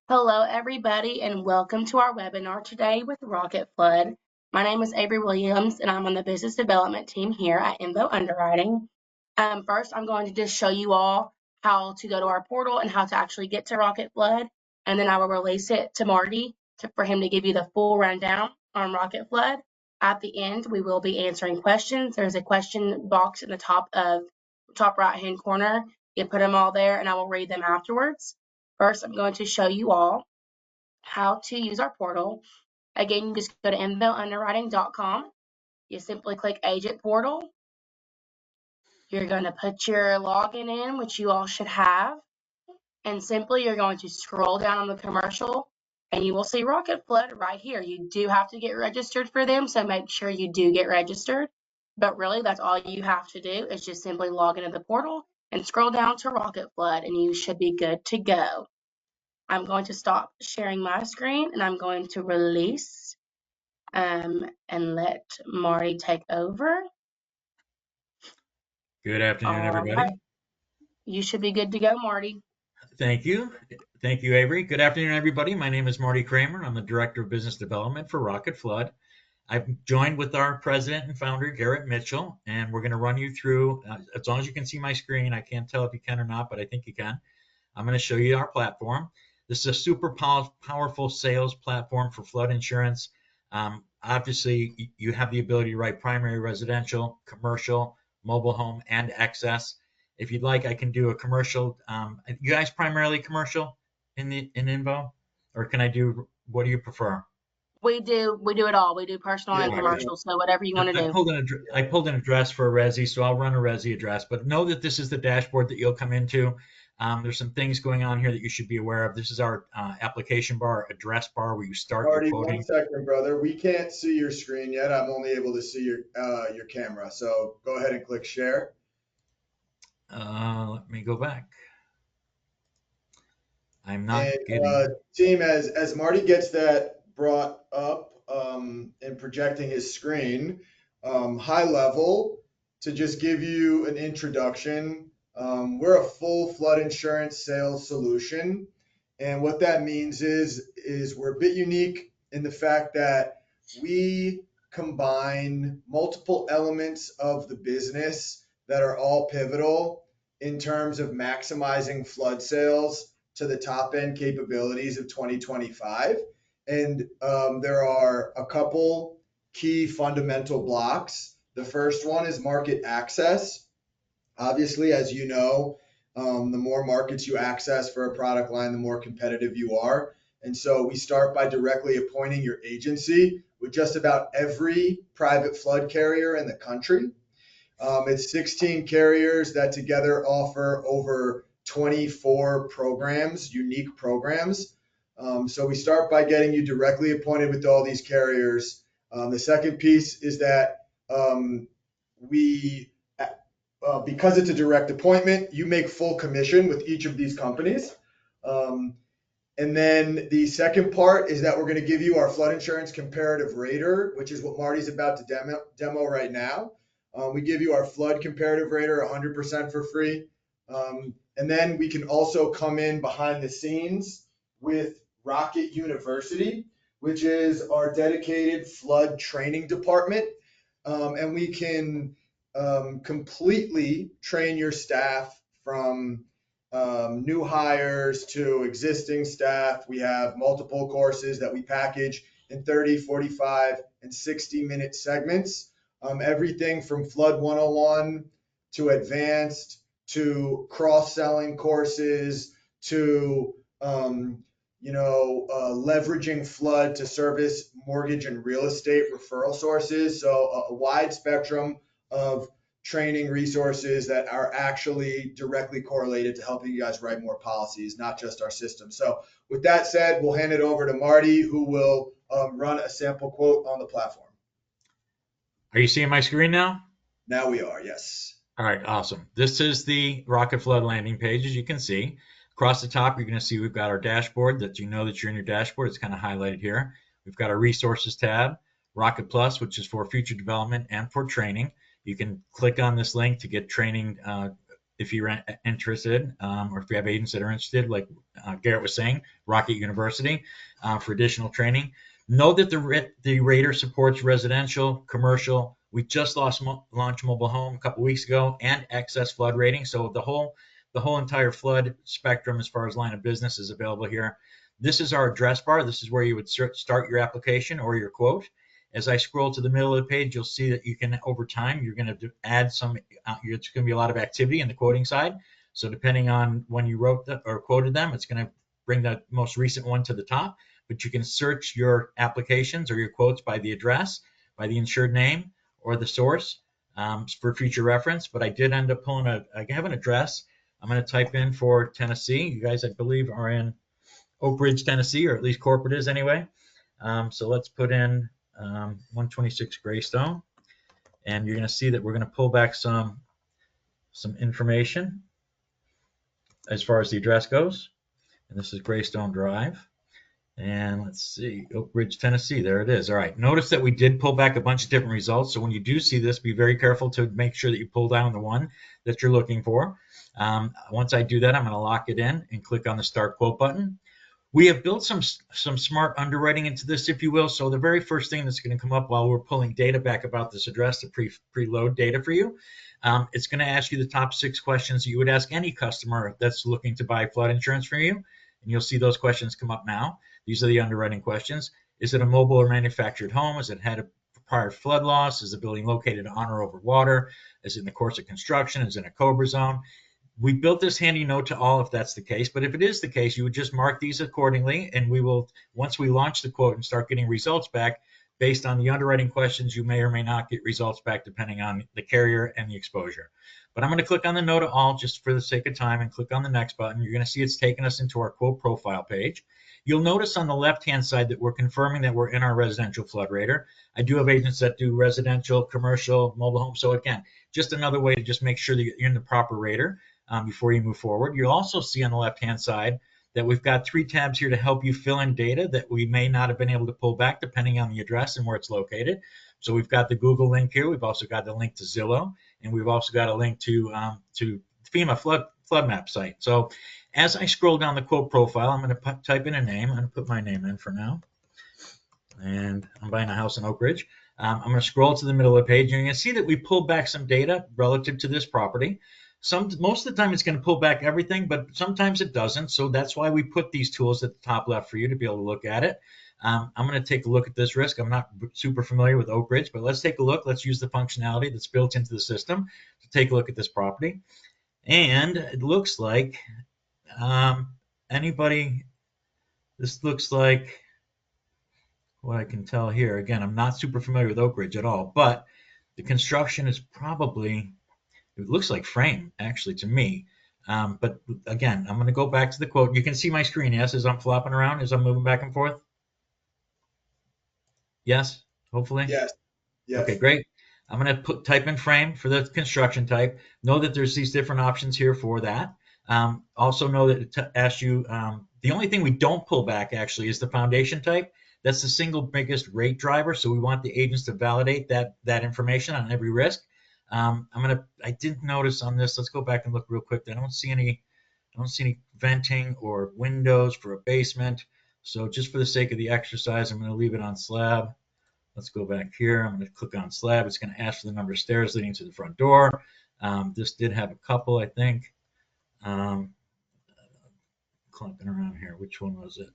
Hello, everybody, and welcome to our webinar today with Rocket Flood. My name is Avery Williams, and I'm on the business development team here at INVO Underwriting. First, I'm going to just show you all how to go to our portal and how to actually get to Rocket Flood, and then I will release it to Marty for him to give you the full rundown on Rocket Flood. At the end, we will be answering questions. There's a question box in the top right-hand corner. You put them all there, and I will read them afterwards. First, I'm going to show you all how to use our portal. Again, you just go to invounderwriting.com. You simply click Agent Portal. You're going to put your login in, which you all should have. And simply, you're going to scroll down on the commercial, and you will see Rocket Flood right here. You do have to get registered for them, so make sure you do get registered. But really, that's all you have to do is just simply log into the portal and scroll down to Rocket Flood, and you should be good to go. I'm going to stop sharing my screen, and I'm going to release and let Marty take over. Good afternoon, All everybody. right. You should be good to go, Marty. Thank you. Thank you, Avery. Good afternoon, everybody. My name is Marty Kramer. I'm the Director of Business Development for Rocket Flood. I've joined with our president and founder, Garrett Mitchell, and we're going to run you through, as long as you can see my screen. I can't tell if you can or not, but I think you can. I'm going to show you our platform. This is a super powerful sales platform for flood insurance. Obviously, you have the ability to write primary residential, commercial, mobile home, and excess. If you'd like, I can do a commercial. You guys primarily commercial in INVO, or can I do? What do you prefer? We do it all. We do personal Yeah, and commercial, so whatever you want to I do. pulled an address for a resi, so I'll run a resi address. But know that this is the dashboard that you'll come into. There's some things going on here that you should be aware of. This is our application bar, address bar, where you start your Marty, quoting. 1 second, brother. We can't see your screen yet. I'm only able to see your camera. So go ahead and click share. Let me go back. I'm not And getting. team, as Marty gets that brought up and projecting his screen, high level, to just give you an introduction, we're a full flood insurance sales solution. And what that means is we're a bit unique in the fact that we combine multiple elements of the business that are all pivotal in terms of maximizing flood sales to the top end capabilities of 2025. And there are a couple key fundamental blocks. The first one is market access. Obviously, as you know, the more markets you access for a product line, the more competitive you are. And so we start by directly appointing your agency with just about every private flood carrier in the country. It's 16 carriers that together offer over 24 programs, unique programs. So we start by getting you directly appointed with all these carriers. The second piece is that because it's a direct appointment, you make full commission with each of these companies. And then the second part is that we're going to give you our flood insurance comparative rater, which is what Marty's about to demo right now. We give you our flood comparative rater 100% for free. And then we can also come in behind the scenes with Rocket University, which is our dedicated flood training department. And we can completely train your staff from new hires to existing staff. We have multiple courses that we package in 30, 45, and 60-minute segments. Everything from Flood 101 to advanced to cross-selling courses to leveraging flood to service mortgage and real estate referral sources. So a wide spectrum of training resources that are actually directly correlated to helping you guys write more policies, not just our system. So with that said, we'll hand it over to Marty, who will run a sample quote on the platform. Are you seeing my screen now? Now we are, yes. All right, awesome. This is the Rocket Flood landing page, as you can see. Across the top, you're going to see we've got our dashboard that you know that you're in your dashboard. It's kind of highlighted here. We've got our resources tab, Rocket Plus, which is for future development and for training. You can click on this link to get training if you're interested, or if you have agents that are interested, like Garrett was saying, Rocket University, for additional training. Know that the rater supports residential, commercial. We just launched mobile home a couple weeks ago, and excess flood rating. So the whole entire flood spectrum as far as line of business is available here. This is our address bar. This is where you would start your application or your quote. As I scroll to the middle of the page, you'll see that you can, over time, you're going to add some, it's going to be a lot of activity in the quoting side. So depending on when you wrote or quoted them, it's going to bring the most recent one to the top. But you can search your applications or your quotes by the address, by the insured name, or the source for future reference. But I did end up pulling I have an address. I'm going to type in for Tennessee. You guys, I believe, are in Oak Ridge, Tennessee, or at least corporate is anyway. So let's put in 126 Greystone, and you're going to see that we're going to pull back some information as far as the address goes. And this is Greystone Drive. And let's see, Oak Ridge, Tennessee. There it is. All right. Notice that we did pull back a bunch of different results. So when you do see this, be very careful to make sure that you pull down the one that you're looking for. Once I do that, I'm going to lock it in and click on the Start Quote button. We have built some smart underwriting into this, if you will. So the very first thing that's going to come up while we're pulling data back about this address to preload data for you, it's going to ask you the top 6 questions that you would ask any customer that's looking to buy flood insurance from you. And you'll see those questions come up now. These are the underwriting questions. Is it a mobile or manufactured home? Has it had a prior flood loss? Is the building located on or over water? Is it in the course of construction? Is it in a COBRA zone? We built this handy note to all if that's the case, but if it is the case, you would just mark these accordingly, and we will, once we launch the quote and start getting results back, based on the underwriting questions, you may or may not get results back depending on the carrier and the exposure. But I'm going to click on the no to all just for the sake of time and click on the next button. You're going to see it's taken us into our quote profile page. You'll notice on the left-hand side that we're confirming that we're in our residential flood rater. I do have agents that do residential, commercial, mobile home. So again, just another way to just make sure that you're in the proper rater before you move forward. You'll also see on the left-hand side that we've got 3 tabs here to help you fill in data that we may not have been able to pull back depending on the address and where it's located. So we've got the Google link here. We've also got the link to Zillow, and we've also got a link to FEMA flood map site. So as I scroll down the quote profile, I'm going to type in a name. I'm going to put my name in for now. And I'm buying a house in Oak Ridge. I'm going to scroll to the middle of the page, and you can see that we pulled back some data relative to this property. Most of the time it's going to pull back everything, but sometimes it doesn't. So that's why we put these tools at the top left for you to be able to look at it. I'm going to take a look at this risk. I'm not super familiar with Oak Ridge, but let's take a look. Let's use the functionality that's built into the system to take a look at this property. And it looks like this looks like what I can tell here. Again, I'm not super familiar with Oak Ridge at all, but the construction is probably, it looks like frame actually to me. But again, I'm going to go back to the quote. You can see my screen, yes, as I'm flopping around, as I'm moving back and forth. Yes, hopefully. Yes. Yes. Okay, great. I'm going to type in frame for the construction type. Know that there's these different options here for that. Also know that it asks you, the only thing we don't pull back actually is the foundation type. That's the single biggest rate driver. So we want the agents to validate that information on every risk. I did notice on this, let's go back and look real quick. I don't see any venting or windows for a basement. So just for the sake of the exercise, I'm going to leave it on slab. Let's go back here. I'm going to click on slab. It's going to ask for the number of stairs leading to the front door. This did have a couple, I think. Clumping around here. Which one was it?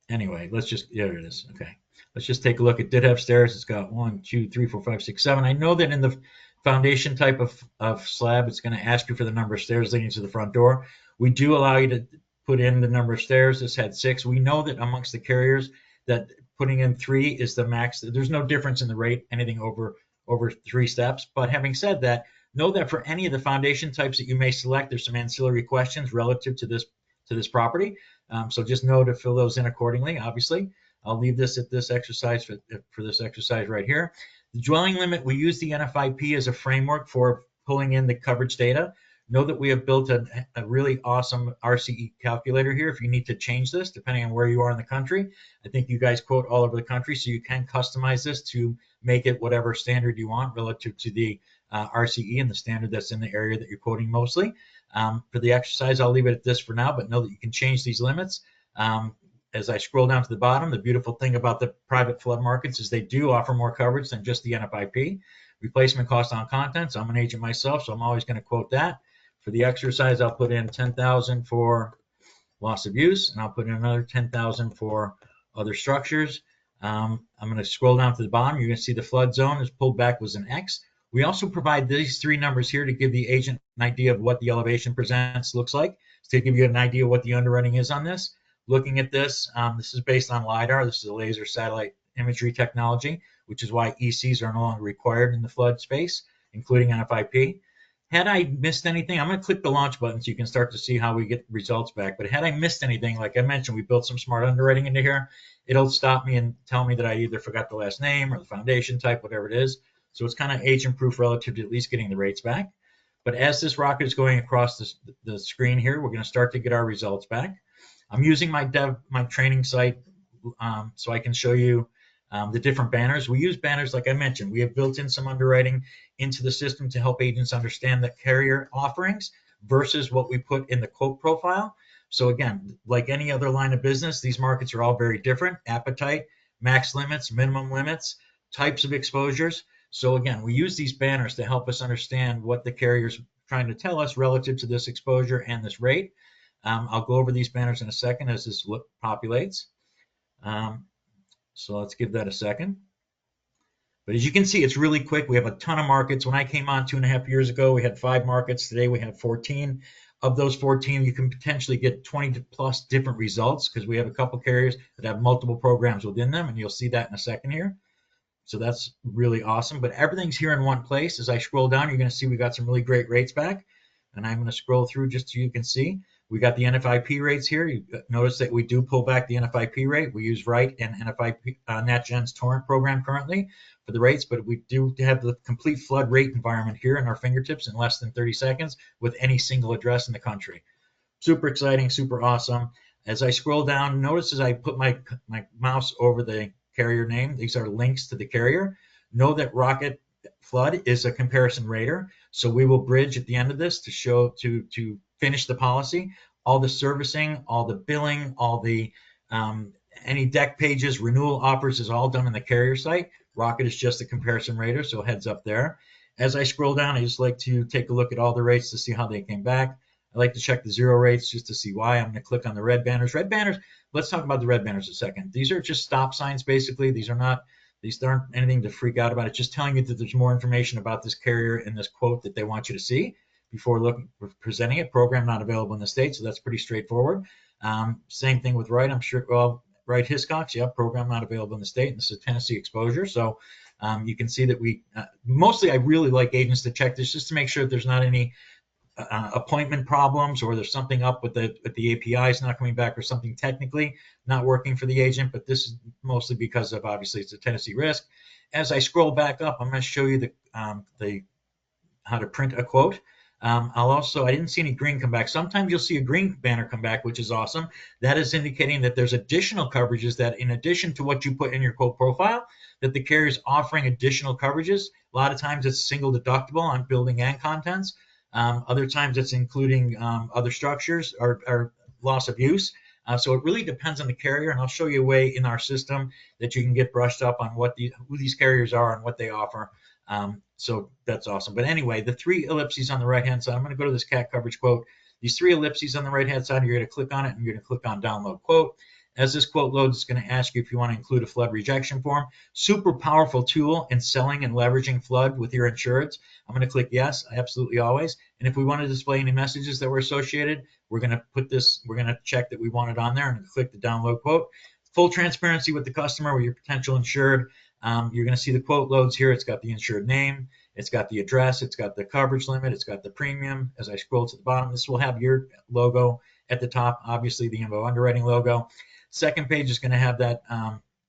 Anyway, there it is. Okay. Let's just take a look. It did have stairs. It's got 1, 2, 3, 4, 5, 6, 7. I know that in the foundation type of slab, it's going to ask you for the number of stairs leading to the front door. We do allow you to put in the number of stairs. This had 6. We know that amongst the carriers that putting in 3 is the max. There's no difference in the rate, anything over 3 steps. But having said that, know that for any of the foundation types that you may select, there's some ancillary questions relative to this property. So just know to fill those in accordingly, obviously. I'll leave this at this exercise for this exercise right here. The dwelling limit, we use the NFIP as a framework for pulling in the coverage data. Know that we have built a really awesome RCE calculator here if you need to change this, depending on where you are in the country. I think you guys quote all over the country, so you can customize this to make it whatever standard you want relative to the RCE and the standard that's in the area that you're quoting mostly. For the exercise, I'll leave it at this for now, but know that you can change these limits. As I scroll down to the bottom, the beautiful thing about the private flood markets is they do offer more coverage than just the NFIP. Replacement cost on contents, I'm an agent myself, so I'm always going to quote that. For the exercise, I'll put in 10,000 for loss of use, and I'll put in another 10,000 for other structures. I'm going to scroll down to the bottom. You're going to see the flood zone is pulled back was an X. We also provide these three numbers here to give the agent an idea of what the elevation presents looks like, to give you an idea of what the underwriting is on this. Looking at this, this is based on LiDAR. This is a laser satellite imagery technology, which is why ECs are no longer required in the flood space, including NFIP. Had I missed anything, I'm going to click the launch button so you can start to see how we get results back. But had I missed anything, like I mentioned, we built some smart underwriting into here. It'll stop me and tell me that I either forgot the last name or the foundation type, whatever it is. So it's kind of agent proof relative to at least getting the rates back. But as this rocket is going across the screen here, we're going to start to get our results back. I'm using my training site so I can show you the different banners. We use banners, like I mentioned. We have built in some underwriting into the system to help agents understand the carrier offerings versus what we put in the quote profile. So again, like any other line of business, these markets are all very different. Appetite, max limits, minimum limits, types of exposures. So again, we use these banners to help us understand what the carrier's trying to tell us relative to this exposure and this rate. I'll go over these banners in a second as this populates. So let's give that a second. But as you can see, it's really quick. We have a ton of markets. When I came on 2.5 years ago, we had 5 markets. Today we have 14. Of those 14, you can potentially get 20 plus different results because we have a couple carriers that have multiple programs within them, and you'll see that in a second here. So that's really awesome. But everything's here in one place. As I scroll down, you're going to see we got some really great rates back. And I'm going to scroll through just so you can see. We got the NFIP rates here. You notice that we do pull back the NFIP rate. We use Wright and NFIP NatGen's torrent program currently for the rates, but we do have the complete flood rate environment here in our fingertips in less than 30 seconds with any single address in the country. Super exciting, super awesome. As I scroll down, notice as I put my mouse over the carrier name, these are links to the carrier. Know that Rocket Flood is a comparison rater, so we will bridge at the end of this to show to finish the policy. All the servicing, all the billing, all the any deck pages, renewal offers is all done in the carrier site. Rocket is just a comparison rater, so heads up there. As I scroll down, I just like to take a look at all the rates to see how they came back. I like to check the zero rates just to see why. I'm going to click on the red banners. Red banners, let's talk about the red banners a second. These are just stop signs, basically. These aren't anything to freak out about. It's just telling you that there's more information about this carrier in this quote that they want you to see before presenting it. Program not available in the state, so that's pretty straightforward. Same thing with Wright, I'm sure. Well, Wright Hiscox, yeah, program not available in the state, and this is a Tennessee exposure. So you can see that we mostly I really like agents to check this just to make sure that there's not any appointment problems or there's something up with the APIs not coming back or something technically not working for the agent, but this is mostly because of obviously it's a Tennessee risk. As I scroll back up, I'm going to show you the how to print a quote. I didn't see any green come back. Sometimes you'll see a green banner come back, which is awesome. That is indicating that there's additional coverages that in addition to what you put in your quote profile, that the carrier is offering additional coverages. A lot of times it's single deductible on building and contents. Other times it's including other structures or loss of use. So it really depends on the carrier, and I'll show you a way in our system that you can get brushed up on who these carriers are and what they offer. So that's awesome. But anyway, the 3 ellipses on the right-hand side, I'm going to go to this cat coverage quote. These 3 ellipses on the right-hand side, you're going to click on it, and you're going to click on download quote. As this quote loads, it's going to ask you if you want to include a flood rejection form. Super powerful tool in selling and leveraging flood with your insureds. I'm going to click yes, absolutely always. And if we want to display any messages that were associated, we're going to check that we want it on there and click the download quote. Full transparency with the customer or your potential insured. You're going to see the quote loads here. It's got the insured name. It's got the address. It's got the coverage limit. It's got the premium. As I scroll to the bottom, this will have your logo at the top, obviously the INVO Underwriting logo. Second page is going to have that.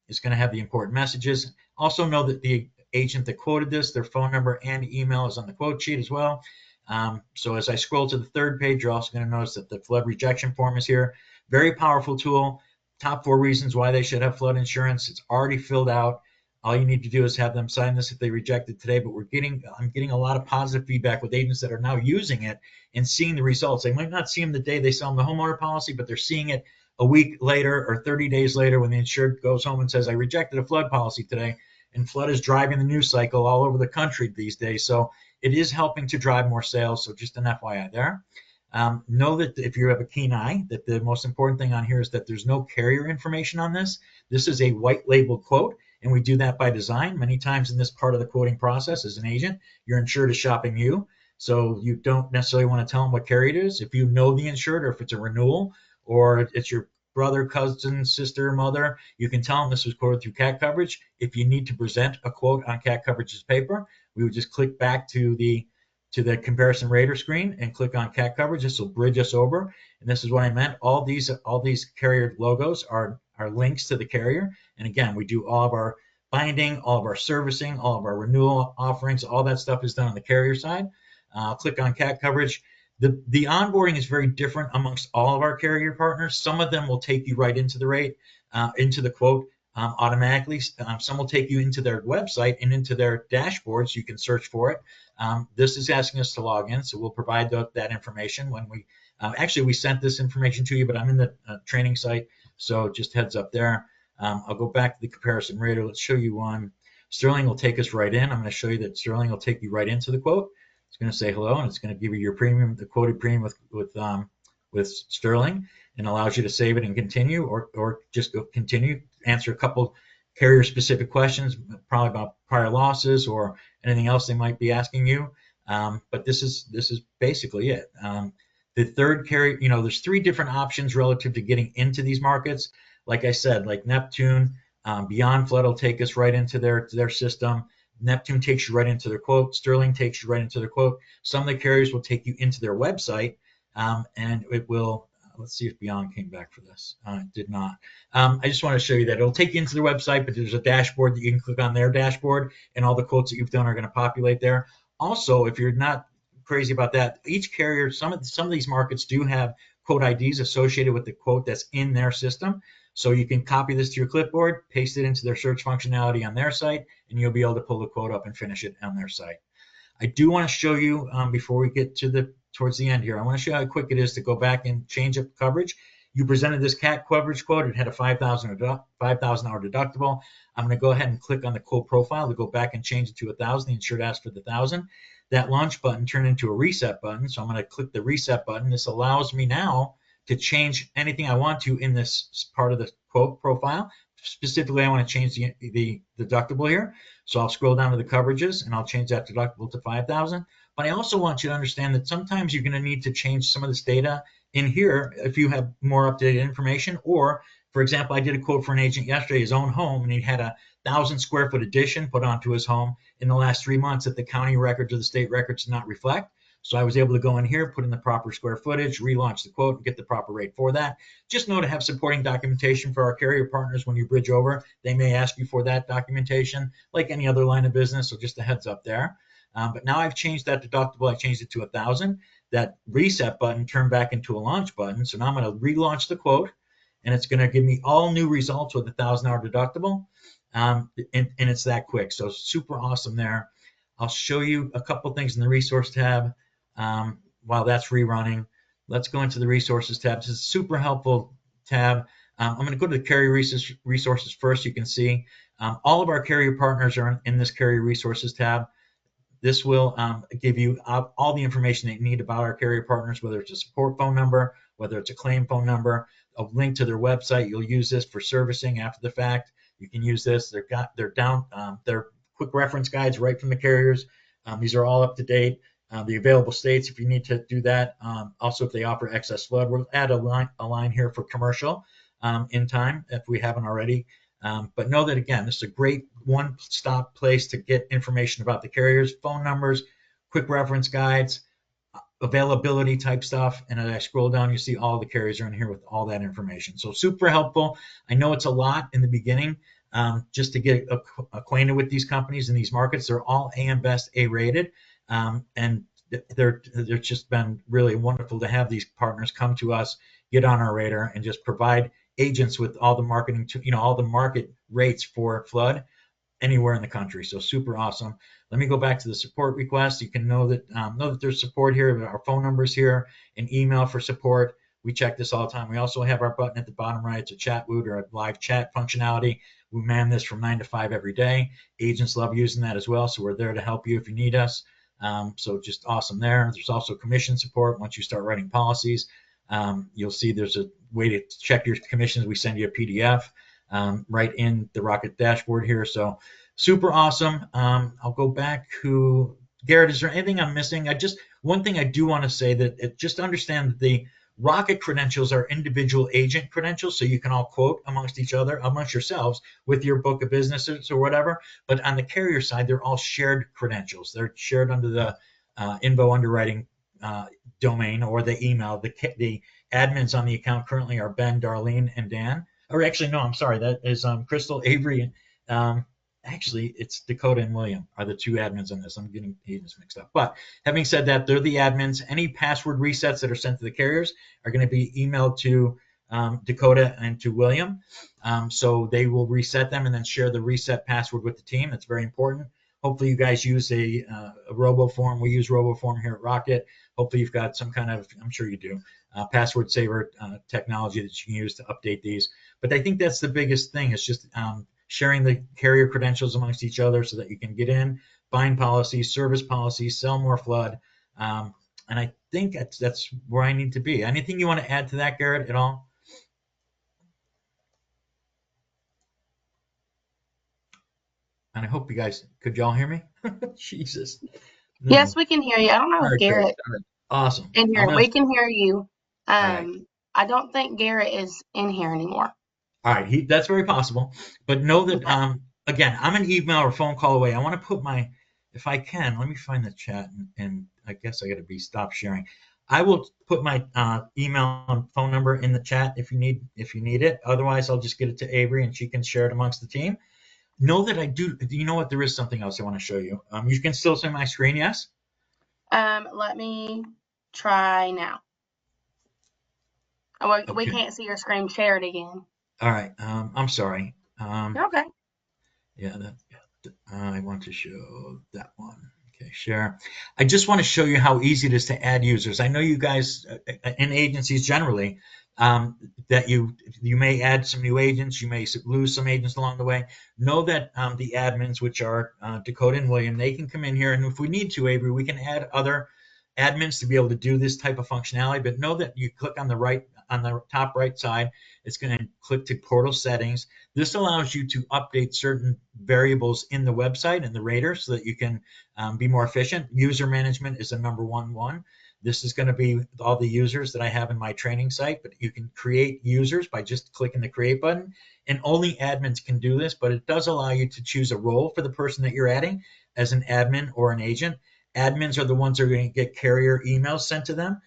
Is going to have the important messages. Also know that the agent that quoted this, their phone number and email is on the quote sheet as well. So as I scroll to the third page, you're also going to notice that the flood rejection form is here. Very powerful tool. Top 4 reasons why they should have flood insurance. It's already filled out. All you need to do is have them sign this if they reject it today. But I'm getting a lot of positive feedback with agents that are now using it and seeing the results. They might not see them the day they sell them the homeowner policy, but they're seeing it a week later or 30 days later when the insured goes home and says, I rejected a flood policy today. And flood is driving the news cycle all over the country these days. So it is helping to drive more sales. So just an FYI there. Know that if you have a keen eye, that the most important thing on here is that there's no carrier information on this. This is a white label quote, and we do that by design. Many times in this part of the quoting process as an agent, your insured is shopping you. So you don't necessarily want to tell them what carrier it is. If you know the insured, or if it's a renewal, or it's your brother, cousin, sister, mother, you can tell them this was quoted through CAT coverage. If you need to present a quote on CAT coverage's paper, we would just click back to the comparison rater screen and click on CAT coverage. This will bridge us over. And this is what I meant. All these carrier logos are links to the carrier. And again, we do all of our binding, all of our servicing, all of our renewal offerings. All that stuff is done on the carrier side. Click on CAT coverage. The onboarding is very different amongst all of our carrier partners. Some of them will take you right into the rate, into the quote automatically. Some will take you into their website and into their dashboard so you can search for it. This is asking us to log in, so we'll provide that information when we actually we sent this information to you, but I'm in the training site, so just heads up there. I'll go back to the comparison rater. Let's show you one. Sterling will take us right in. I'm going to show you that Sterling will take you right into the quote. It's going to say hello, and it's going to give you your premium, the quoted premium with Sterling, and allows you to save it and continue, or just go continue. Answer a couple carrier-specific questions, probably about prior losses or anything else they might be asking you. But this is basically it. The third carrier, there's 3 different options relative to getting into these markets. Like I said, like Neptune, Beyond Flood will take us right into their system. Neptune takes you right into their quote. Sterling takes you right into their quote. Some of the carriers will take you into their website, and it will. Let's see if Beyond came back for this. It did not. I just want to show you that it'll take you into their website, but there's a dashboard that you can click on their dashboard, and all the quotes that you've done are going to populate there. Also, if you're not crazy about that, each carrier, some of these markets do have quote IDs associated with the quote that's in their system. So you can copy this to your clipboard, paste it into their search functionality on their site, and you'll be able to pull the quote up and finish it on their site. I do want to show you before we get to towards the end here. I want to show you how quick it is to go back and change up coverage. You presented this CAT coverage quote. It had a $5,000 deductible. I'm going to go ahead and click on the quote profile to go back and change it to 1,000. The insured asked for the 1,000. That launch button turned into a reset button. So I'm going to click the reset button. This allows me now to change anything I want to in this part of the quote profile. Specifically, I want to change the deductible here. So I'll scroll down to the coverages and I'll change that deductible to 5,000. But I also want you to understand that sometimes you're going to need to change some of this data in here if you have more updated information. Or, for example, I did a quote for an agent yesterday, his own home, and he had a 1,000 square foot addition put onto his home in the last 3 months that the county records or the state records did not reflect. So I was able to go in here, put in the proper square footage, relaunch the quote, and get the proper rate for that. Just know to have supporting documentation for our carrier partners when you bridge over. They may ask you for that documentation, like any other line of business, so just a heads up there. But now I've changed that deductible. I changed it to 1,000. That reset button turned back into a launch button. So now I'm going to relaunch the quote, and it's going to give me all new results with a $1,000 deductible. And it's that quick. So super awesome there. I'll show you a couple things in the resource tab while that's rerunning. Let's go into the resources tab. This is a super helpful tab. I'm going to go to the carrier resources first. You can see all of our carrier partners are in this carrier resources tab. This will give you all the information that you need about our carrier partners, whether it's a support phone number, whether it's a claim phone number, a link to their website. You'll use this for servicing after the fact. You can use this. They're quick reference guides right from the carriers. These are all up to date. The available states, if you need to do that. Also, if they offer excess flood, we'll add a line here for commercial in time if we haven't already. But know that, again, this is a great one-stop place to get information about the carriers, phone numbers, quick reference guides, availability type stuff. And as I scroll down, you see all the carriers are in here with all that information. So super helpful. I know it's a lot in the beginning just to get acquainted with these companies and these markets. They're all AM Best A rated. And they're just been really wonderful to have these partners come to us, get on our radar, and just provide agents with all the marketing, all the market rates for flood anywhere in the country. So super awesome. Let me go back to the support request. You can know that there's support here. Our phone numbers here, an email for support. We check this all the time. We also have our button at the bottom right. It's a chat root or a live chat functionality. We man this from 9 to 5 every day. Agents love using that as well. So we're there to help you if you need us. So just awesome there. There's also commission support. Once you start writing policies, you'll see there's a way to check your commissions. We send you a PDF right in the Rocket dashboard here. So super awesome. I'll go back to Garrett. Is there anything I'm missing? One thing I do want to say that just understand that the Rocket credentials are individual agent credentials, so you can all quote amongst each other, amongst yourselves with your book of businesses or whatever. But on the carrier side, they're all shared credentials. They're shared under the INVO Underwriting domain or the email. The admins on the account currently are Ben, Darlene, and Dan. Or actually, no, I'm sorry. That is Crystal, Avery, and actually, it's Dakota and William are the two admins on this. I'm getting agents mixed up. But having said that, they're the admins. Any password resets that are sent to the carriers are going to be emailed to Dakota and to William. So they will reset them and then share the reset password with the team. That's very important. Hopefully, you guys use a RoboForm. We use RoboForm here at Rocket. Hopefully, you've got some kind of, I'm sure you do, password saver technology that you can use to update these. But I think that's the biggest thing. It's just sharing the carrier credentials amongst each other so that you can get in, bind policies, service policies, sell more flood. And I think that's where I need to be. Anything you want to add to that, Garrett, at all? And I hope you guys, could y'all hear me? Jesus. No. Yes, we can hear you. I don't know All if right, great. Garrett All right. Awesome. in here. We can hear you. All right. I don't think Garrett is in here anymore. All right, that's very possible. But know that, Okay. again, I'm an email or phone call away. I want to put if I can, let me find the chat, and I guess I got to stop sharing. I will put my email and phone number in the chat if you need it. Otherwise, I'll just get it to Avery and she can share it amongst the team. Know that I do. You know what? There is something else I want to show you. You can still see my screen, yes? Let me try now. Oh, we Okay. can't see your screen. Share it again. All right. I'm sorry. Okay. Yeah, I want to show that one. Okay, share. I just want to show you how easy it is to add users. I know you guys in agencies generally that you may add some new agents, you may lose some agents along the way. Know that the admins, which are Dakota and William, they can come in here, and if we need to, Avery, we can add other admins to be able to do this type of functionality. But know that you click on the top right side, it's going to click to portal settings. This allows you to update certain variables in the website and the rater so that you can be more efficient. User management is the number one. This is going to be all the users that I have in my training site, but you can create users by just clicking the create button, and only admins can do this, but it does allow you to choose a role for the person that you're adding as an admin or an agent. Admins are the ones that are going to get carrier emails sent to them.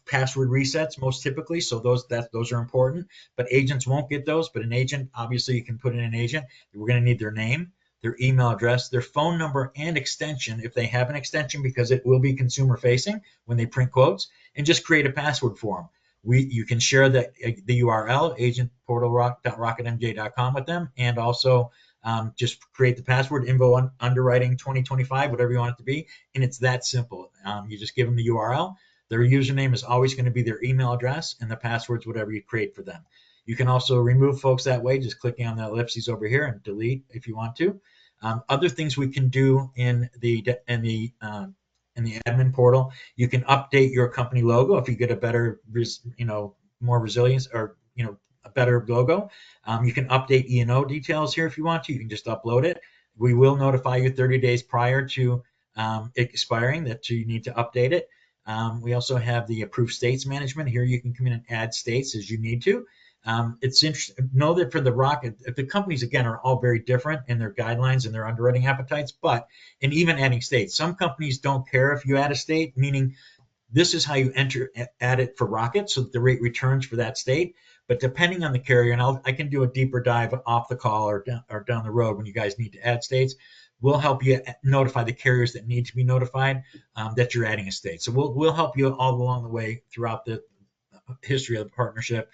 Password resets most typically, so those are important. But agents won't get those. But an agent, obviously, you can put in an agent. We're going to need their name, their email address, their phone number, and extension if they have an extension, because it will be consumer facing when they print quotes, and just create a password for them. You can share the URL agentportal.rocketmj.com with them, and also just create the password INVO Underwriting 2025, whatever you want it to be, and it's that simple. You just give them the URL. Their username is always going to be their email address, and the password's whatever you create for them. You can also remove folks that way, just clicking on the ellipses over here, and delete if you want to. Other things we can do in the admin portal, you can update your company logo if you get a better, more resilience, or a better logo. You can update E&O details here if you want to. You can just upload it. We will notify you 30 days prior to expiring that you need to update it. We also have the approved states management. Here you can come in and add states as you need to. It's interesting. Know that for the Rocket, the companies, again, are all very different in their guidelines and their underwriting appetites, but in even adding states, some companies don't care if you add a state, meaning this is how you add it for Rocket so that the rate returns for that state. But depending on the carrier, and I can do a deeper dive off the call or down the road when you guys need to add states, we'll help you notify the carriers that need to be notified that you're adding a state. So we'll help you all along the way throughout the history of the partnership.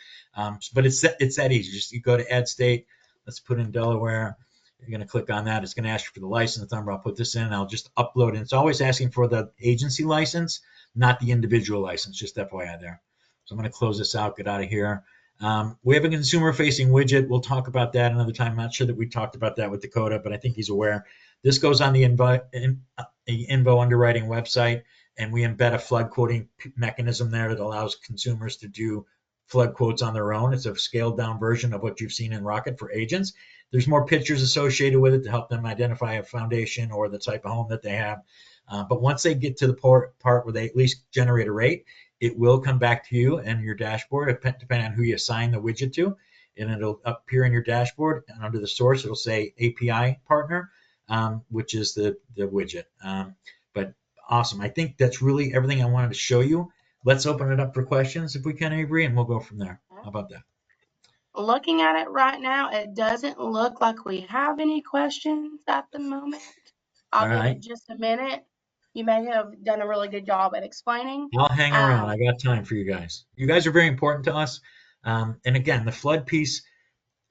But it's that easy. Just you go to add state. Let's put in Delaware. You're going to click on that. It's going to ask you for the license number. I'll put this in and I'll just upload it. It's always asking for the agency license, not the individual license, just FYI there. So I'm going to close this out, get out of here. We have a consumer-facing widget. We'll talk about that another time. I'm not sure that we talked about that with Dakota, but I think he's aware. This goes on the INVO Underwriting website, and we embed a flood quoting mechanism there that allows consumers to do flood quotes on their own. It's a scaled-down version of what you've seen in Rocket for agents. There's more pictures associated with it to help them identify a foundation or the type of home that they have. But once they get to the part where they at least generate a rate, it will come back to you and your dashboard, depending on who you assign the widget to, and it'll appear in your dashboard. And under the source, it'll say API partner, which is the widget. But awesome. I think that's really everything I wanted to show you. Let's open it up for questions if we can, Avery, and we'll go from there. How about that? Looking at it right now, it doesn't look like we have any questions at the moment. I'll give it just a minute. You may have done a really good job at explaining. I'll hang around. I got time for you guys. You guys are very important to us. And again, the flood piece,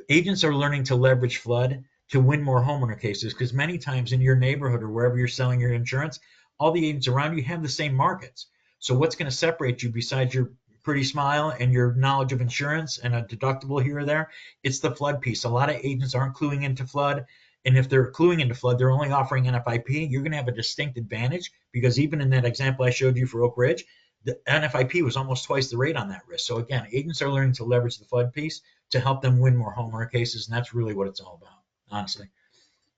agents are learning to leverage flood to win more homeowner cases, because many times in your neighborhood or wherever you're selling your insurance, all the agents around you have the same markets. So what's going to separate you besides your pretty smile and your knowledge of insurance and a deductible here or there? It's the flood piece. A lot of agents aren't cluing into flood. And if they're cluing into flood, they're only offering NFIP. You're going to have a distinct advantage, because even in that example I showed you for Oak Ridge, the NFIP was almost twice the rate on that risk. So again, agents are learning to leverage the flood piece to help them win more homeowner cases. And that's really what it's all about, honestly.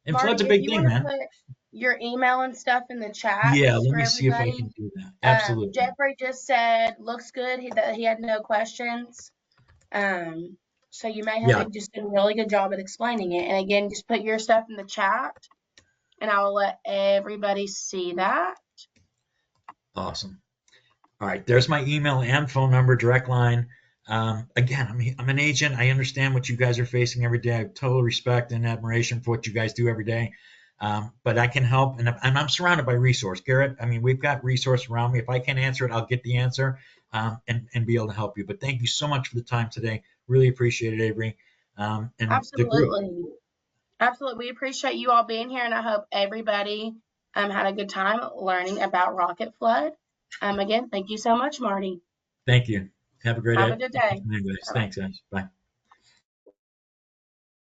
And Marty, flood's a big if you thing, want to man. put your email and stuff in the chat Yeah, let for me see if I everybody. can do that. Absolutely. Jeffrey just said, looks good, that he had no questions. So you may have just done a really good job at explaining it. And again, just put your stuff in the chat, and I will let everybody see that. Awesome. All right, there's my email and phone number, direct line. Again, I'm an agent. I understand what you guys are facing every day. I have total respect and admiration for what you guys do every day. But I can help, and I'm surrounded by resource. Garrett, I mean, we've got resource around me. If I can't answer it, I'll get the answer and be able to help you. But thank you so much for the time today. Really appreciate it, Avery. And the group. Absolutely. We appreciate you all being here, and I hope everybody had a good time learning about Rocket Flood. Again, thank you so much, Marty. Thank you. Have a great Have a good day. afternoon, guys. Thanks, guys. Bye.